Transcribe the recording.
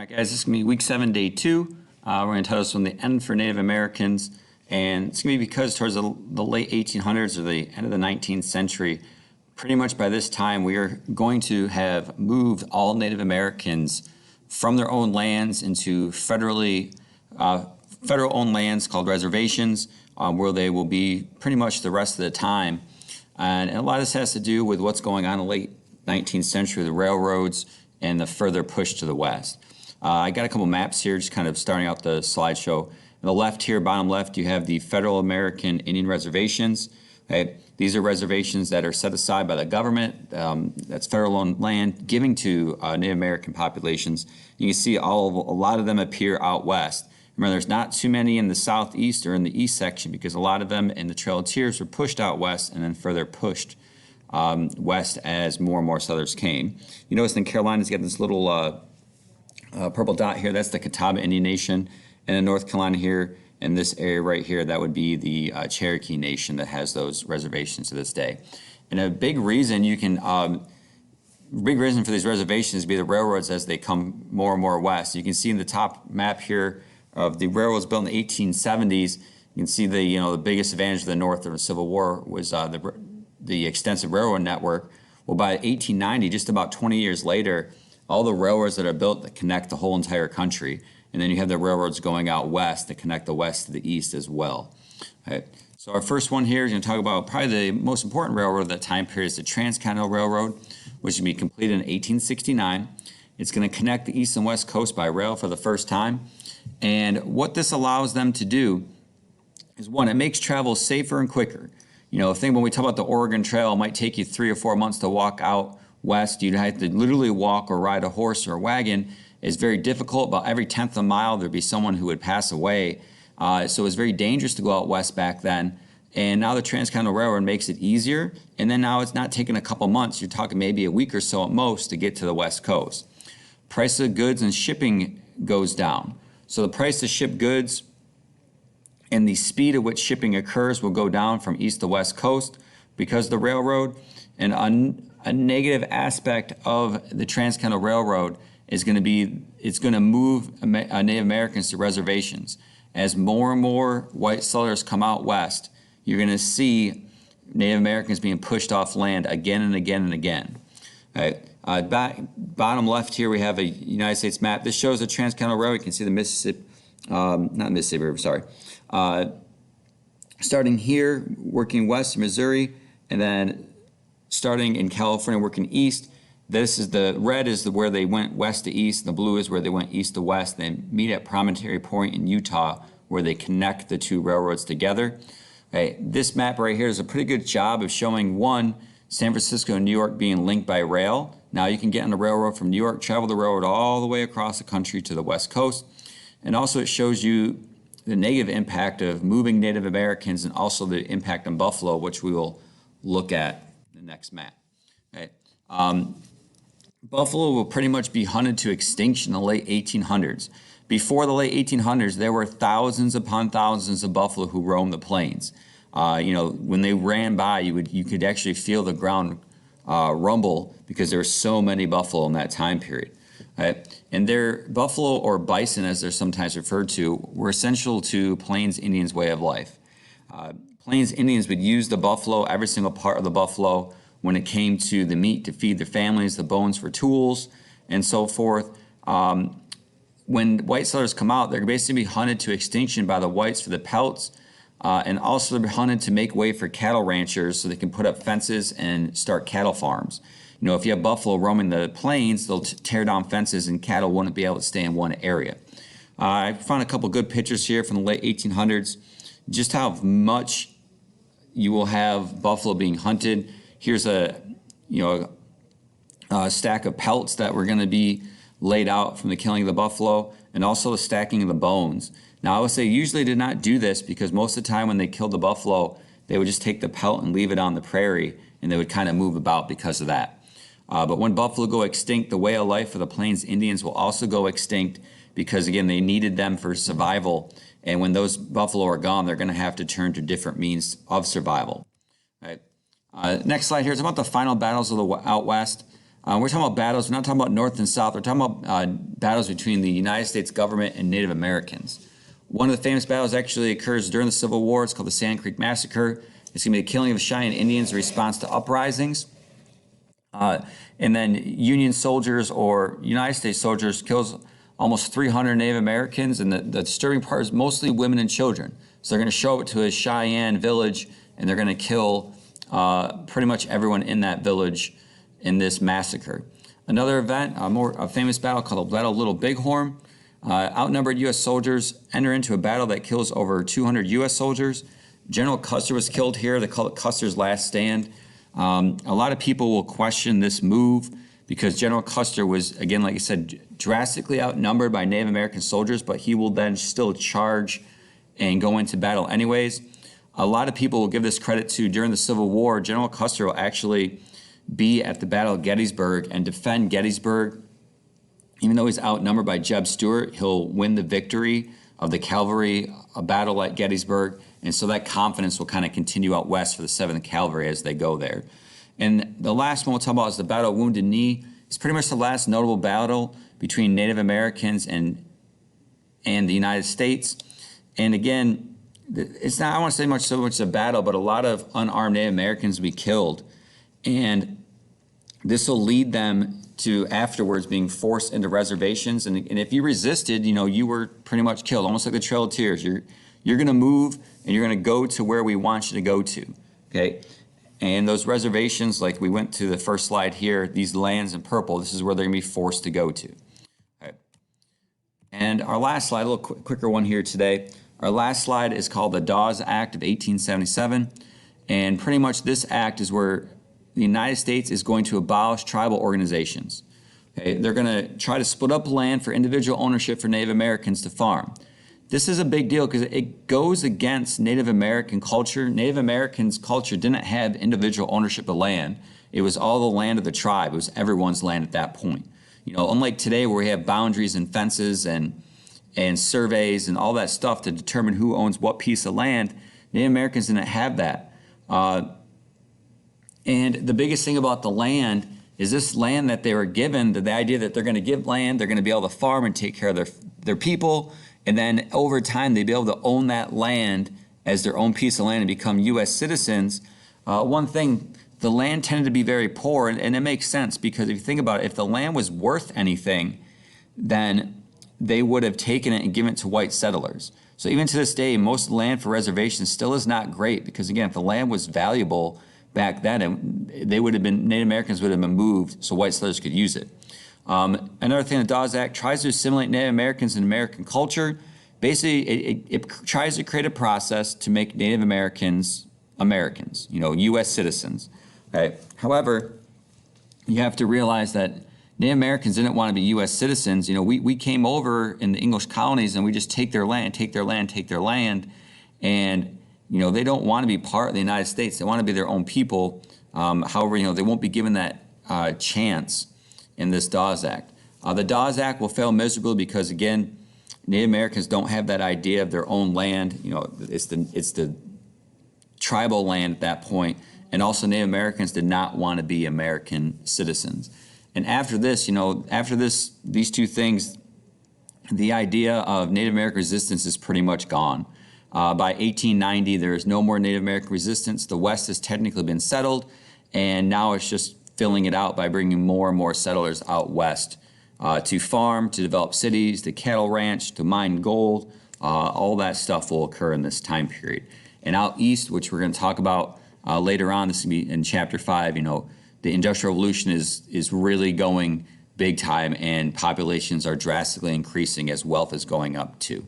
All right, guys, this is going to be week 7, day 2. We're going to title this from the end for Native Americans. And it's going to be because towards the late 1800s or the end of the 19th century, pretty much by this time, we are going to have moved all Native Americans from their own lands into federal-owned lands called reservations, where they will be pretty much the rest of the time. And a lot of this has to do with what's going on in the late 19th century, the railroads, and the further push to the west. I got a couple maps here, just kind of starting out the slideshow. On the left here, bottom left, you have the Federal American Indian Reservations. Okay? These are reservations that are set aside by the government. That's federal-owned land, giving to Native American populations. You can see a lot of them appear out west. Remember, there's not too many in the southeast or in the east section because a lot of them in the Trail of Tears were pushed out west and then further pushed west as more and more settlers came. You notice in Carolinas, you get this little purple dot here. That's the Catawba Indian Nation. And in North Carolina here, in this area right here, that would be the Cherokee Nation that has those reservations to this day. And a big reason for these reservations be the railroads as they come more and more west. You can see in the top map here of the railroads built in the 1870s. You can see the biggest advantage of the North of the Civil War was the extensive railroad network. Well, by 1890, just about 20 years later, all the railroads that are built that connect the whole entire country. And then you have the railroads going out west that connect the west to the east as well. Right. So our first one here is going to talk about probably the most important railroad of that time period is the Transcontinental Railroad, which will be completed in 1869. It's going to connect the east and west coast by rail for the first time. And what this allows them to do is, one, it makes travel safer and quicker. When we talk about the Oregon Trail, it might take you 3 or 4 months to walk out west. You'd have to literally walk or ride a horse or a wagon. It's very difficult. About every 10th of a mile, there'd be someone who would pass away. So it was very dangerous to go out west back then. And now the Transcontinental Railroad makes it easier. And then now it's not taking a couple months. You're talking maybe a week or so at most to get to the west coast. Price of goods and shipping goes down. So the price to ship goods and the speed at which shipping occurs will go down from east to west coast because of the railroad. And a negative aspect of the Transcontinental Railroad is going to be it's going to move Native Americans to reservations. As more and more white settlers come out west, you're going to see Native Americans being pushed off land again and again and again. Right. Bottom left here, we have a United States map. This shows the Transcontinental Railroad. You can see the Mississippi, not Mississippi River, sorry. Starting here, working west of Missouri, and then starting in California, working east. This is the red is where they went west to east, and the blue is where they went east to west. They meet at Promontory Point in Utah, where they connect the two railroads together. Okay, this map right here does a pretty good job of showing, one, San Francisco and New York being linked by rail. Now you can get on the railroad from New York, travel the railroad all the way across the country to the west coast. And also it shows you the negative impact of moving Native Americans and also the impact on buffalo, which we will look at in the next map. Okay. Buffalo will pretty much be hunted to extinction in the late 1800s. Before the late 1800s, there were thousands upon thousands of buffalo who roamed the plains. When they ran by, you could actually feel the ground rumble because there were so many buffalo in that time period. Right? And their buffalo, or bison as they're sometimes referred to, were essential to Plains Indians' way of life. Plains Indians would use the buffalo, every single part of the buffalo, when it came to the meat to feed their families, the bones for tools, and so forth. When white settlers come out, they're basically hunted to extinction by the whites for the pelts, and also they're hunted to make way for cattle ranchers so they can put up fences and start cattle farms. If you have buffalo roaming the plains, they'll tear down fences and cattle wouldn't be able to stay in one area. I found a couple good pictures here from the late 1800s, just how much you will have buffalo being hunted. Here's a stack of pelts that were going to be laid out from the killing of the buffalo, and also the stacking of the bones. Now, I would say usually did not do this because most of the time when they killed the buffalo, they would just take the pelt and leave it on the prairie, and they would kind of move about because of that. But when buffalo go extinct, the way of life for the Plains Indians will also go extinct because, again, they needed them for survival. And when those buffalo are gone, they're going to have to turn to different means of survival. Right. Next slide here is about the final battles of the out west. We're talking about battles. We're not talking about North and South. We're talking about battles between the United States government and Native Americans. One of the famous battles actually occurs during the Civil War. It's called the Sand Creek Massacre. It's going to be the killing of Cheyenne Indians in response to uprisings. And then Union soldiers or United States soldiers kills almost 300 Native Americans. And the disturbing part is mostly women and children. So they're going to show up to a Cheyenne village and they're going to kill pretty much everyone in that village in this massacre. Another event, a famous battle called the Battle of Little Bighorn. Outnumbered U.S. soldiers enter into a battle that kills over 200 U.S. soldiers. General Custer was killed here. They call it Custer's Last Stand. A lot of people will question this move because General Custer was, again, like I said, drastically outnumbered by Native American soldiers, but he will then still charge and go into battle anyways. A lot of people will give this credit to during the Civil War. General Custer will actually be at the Battle of Gettysburg and defend Gettysburg. Even though he's outnumbered by Jeb Stuart, he'll win the victory of the cavalry battle at Gettysburg. And so that confidence will kind of continue out west for the 7th Cavalry as they go there. And the last one we'll talk about is the Battle of Wounded Knee. It's pretty much the last notable battle between Native Americans and the United States. And again, it's not, I don't want to say so much a battle, but a lot of unarmed Native Americans will be killed. And this will lead them to afterwards being forced into reservations. And if you resisted, you were pretty much killed, almost like the Trail of Tears. You're going to move and you're going to go to where we want you to go to, okay? And those reservations, like we went to the first slide here, these lands in purple, this is where they're going to be forced to go to. Okay. And our last slide, a little quicker one here today. Our last slide is called the Dawes Act of 1877. And pretty much this act is where the United States is going to abolish tribal organizations. Okay? They're going to try to split up land for individual ownership for Native Americans to farm. This is a big deal because it goes against Native American culture. Native Americans' culture didn't have individual ownership of land. It was all the land of the tribe. It was everyone's land at that point. Unlike today where we have boundaries and fences and surveys and all that stuff to determine who owns what piece of land, Native Americans didn't have that. And the biggest thing about the land is this land that they were given, the idea that they're going to give land, they're going to be able to farm and take care of their people, and then over time they'd be able to own that land as their own piece of land and become U.S. citizens. One thing, the land tended to be very poor, and it makes sense because if you think about it, if the land was worth anything, then they would have taken it and given it to white settlers. So even to this day, most land for reservations still is not great because, again, if the land was valuable back then, Native Americans would have been moved so white settlers could use it. Another thing, the Dawes Act tries to assimilate Native Americans in American culture. Basically, it tries to create a process to make Native Americans Americans, U.S. citizens. Okay? However, you have to realize that Native Americans didn't want to be U.S. citizens. We came over in the English colonies and we just take their land, and they don't want to be part of the United States. They want to be their own people. However, they won't be given that chance in this Dawes Act. The Dawes Act will fail miserably because, again, Native Americans don't have that idea of their own land. It's the tribal land at that point. And also Native Americans did not want to be American citizens. And after this, these two things, the idea of Native American resistance is pretty much gone. By 1890, there is no more Native American resistance. The West has technically been settled, and now it's just filling it out by bringing more and more settlers out west to farm, to develop cities, to cattle ranch, to mine gold. All that stuff will occur in this time period. And out east, which we're going to talk about later on, this will be in Chapter 5, the Industrial Revolution is really going big time, and populations are drastically increasing as wealth is going up too.